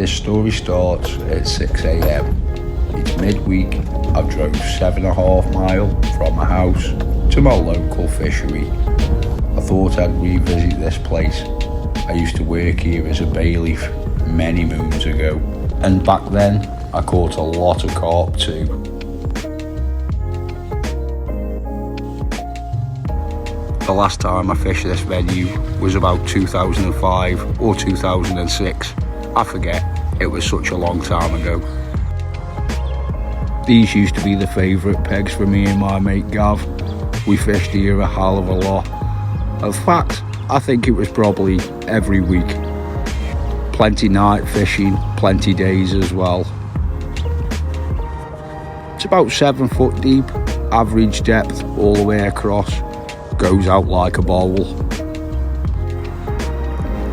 This story starts at 6 a.m. It's midweek. I've drove 7.5 miles from my house to my local fishery. I thought I'd revisit this place. I used to work here as a bailiff many moons ago, and back then I caught a lot of carp too. The last time I fished this venue was about 2005 or 2006. I forget, it was such a long time ago. These used to be the favourite pegs for me and my mate Gav. We fished here a hell of a lot. In fact, I think it was probably every week. Plenty night fishing, plenty days as well. It's about 7 foot deep, average depth all the way across, goes out like a bowl.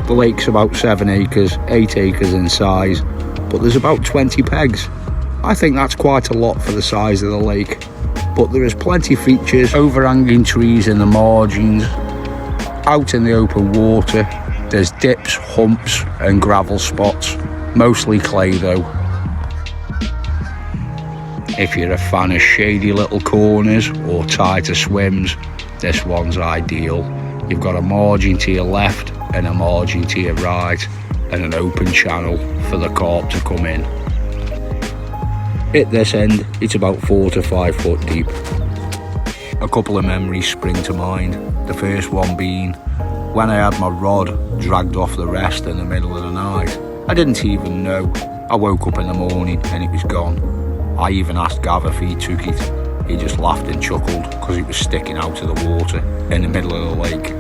The lake's about 7 acres, 8 acres in size, but there's about 20 pegs. I think that's quite a lot for the size of the lake, but there is plenty of features, overhanging trees in the margins. Out in the open water, there's dips, humps and gravel spots, mostly clay though. If you're a fan of shady little corners or tighter swims, this one's ideal. You've got a margin to your left and a margin to your right, and an open channel for the carp to come in. At this end, it's about 4 to 5 foot deep. A couple of memories spring to mind. The first one being when I had my rod dragged off the rest in the middle of the night. I didn't even know. I woke up in the morning and it was gone. I even asked Gav if he took it. He just laughed and chuckled because it was sticking out of the water in the middle of the lake.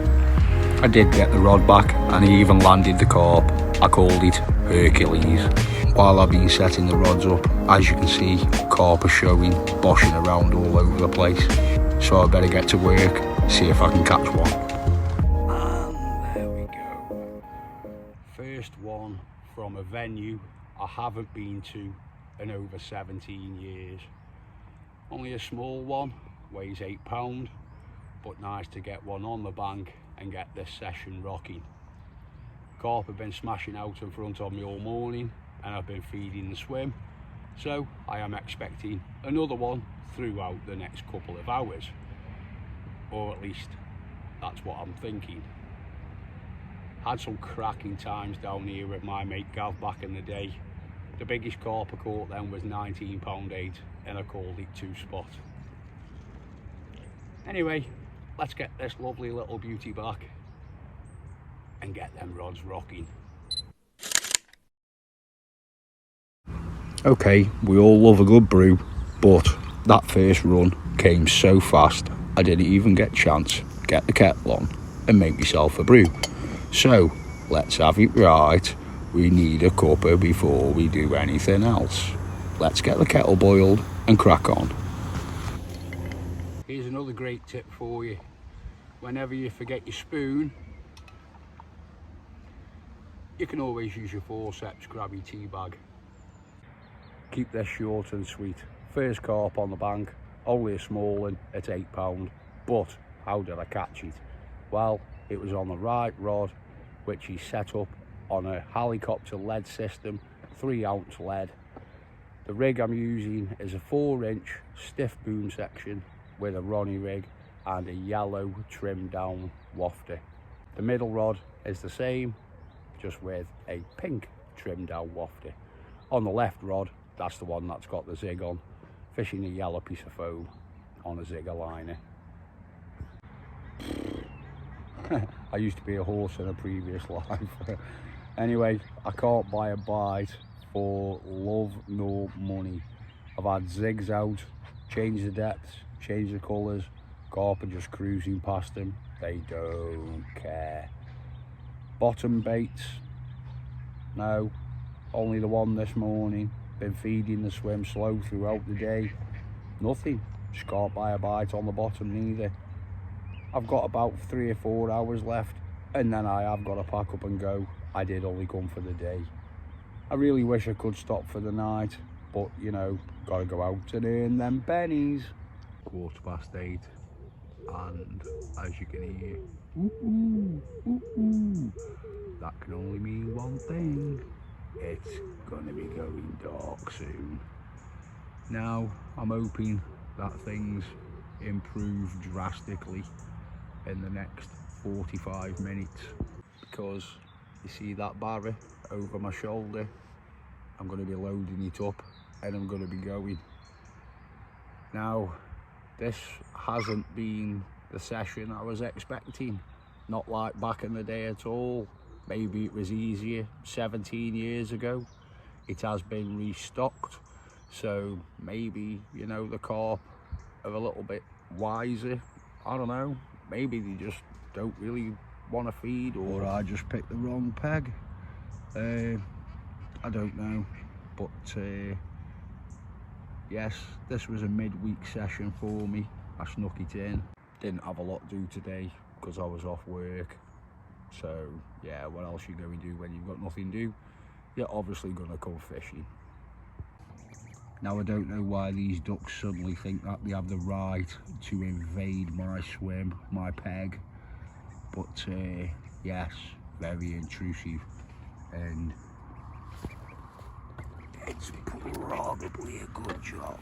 I did get the rod back and he even landed the carp. I called it Hercules. While I've been setting the rods up, as you can see, carp are showing, boshing around all over the place. So I better get to work, see if I can catch one. And there we go. First one from a venue I haven't been to in over 17 years. Only a small one, weighs 8 pounds, but nice to get one on the bank and get this session rocking. Carp have been smashing out in front of me all morning and I've been feeding the swim, so I am expecting another one throughout the next couple of hours, or at least that's what I'm thinking. Had some cracking times down here with my mate Gav back in the day. The biggest carp I caught then was 19 pound 8 and I called it 2 spot. Anyway, let's get this lovely little beauty back and get them rods rocking. Okay, we all love a good brew, but that first run came so fast I didn't even get a chance to get the kettle on and make myself a brew. So let's have it right. We need a cuppa before we do anything else. Let's get the kettle boiled and crack on. Here's another great tip for you. Whenever you forget your spoon, you can always use your forceps, grab your tea bag. Keep this short and sweet. First carp on the bank, only a small one at 8 pound, but how did I catch it? Well, it was on the right rod, which is set up on a helicopter lead system, 3-ounce lead. The rig I'm using is a 4-inch stiff boom section with a Ronnie rig and a yellow trimmed down wafter. The middle rod is the same, just with a pink trimmed down wafter. On the left rod, that's the one that's got the zig on, fishing a yellow piece of foam on a zigger liner. I used to be a horse in a previous life. Anyway, I can't buy a bite for love nor money. I've had zigs out, changed the depths, changed the colours, carp are just cruising past them. They don't care. Bottom baits, no, only the one this morning. Been feeding the swim slow throughout the day. Nothing, just can't buy a bite on the bottom neither. I've got about 3 or 4 hours left and then I have got to pack up and go. I did only come for the day. I really wish I could stop for the night, but you know, gotta go out and earn them pennies. 8:15, and as you can hear, ooh, ooh, ooh, ooh, that can only mean one thing. it's gonna be going dark soon. Now I'm hoping that things improve drastically in the next 45 minutes, because you see that barrow over my shoulder, I'm going to be loading it up and I'm going to be going. Now this hasn't been the session I was expecting, not like back in the day at all. Maybe it was easier 17 years ago. It has been restocked, so maybe, you know, the carp are a little bit wiser. I don't know, maybe they just don't really want to feed, or I just picked the wrong peg. I don't know, but yes, this was a midweek session for me. I snuck it in. Didn't have a lot to do today because I was off work. So yeah, what else you going to do when you've got nothing to do? You're obviously going to come fishing. Now I don't know why these ducks suddenly think that they have the right to invade my swim, my peg, but yes, very intrusive, and it's probably a good job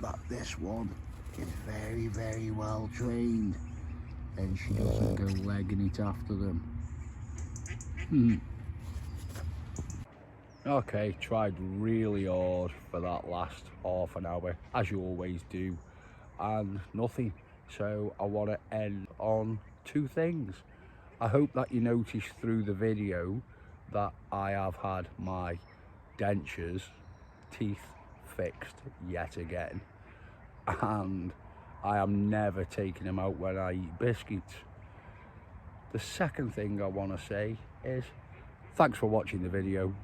that this one is very, very well trained and she doesn't go legging it after them. Okay, tried really hard for that last half an hour, as you always do, and nothing. So I want to end on two things. I hope that you noticed through the video that I have had my dentures, teeth, fixed yet again, and I am never taking them out when I eat biscuits. The second thing I want to say is thanks for watching the video.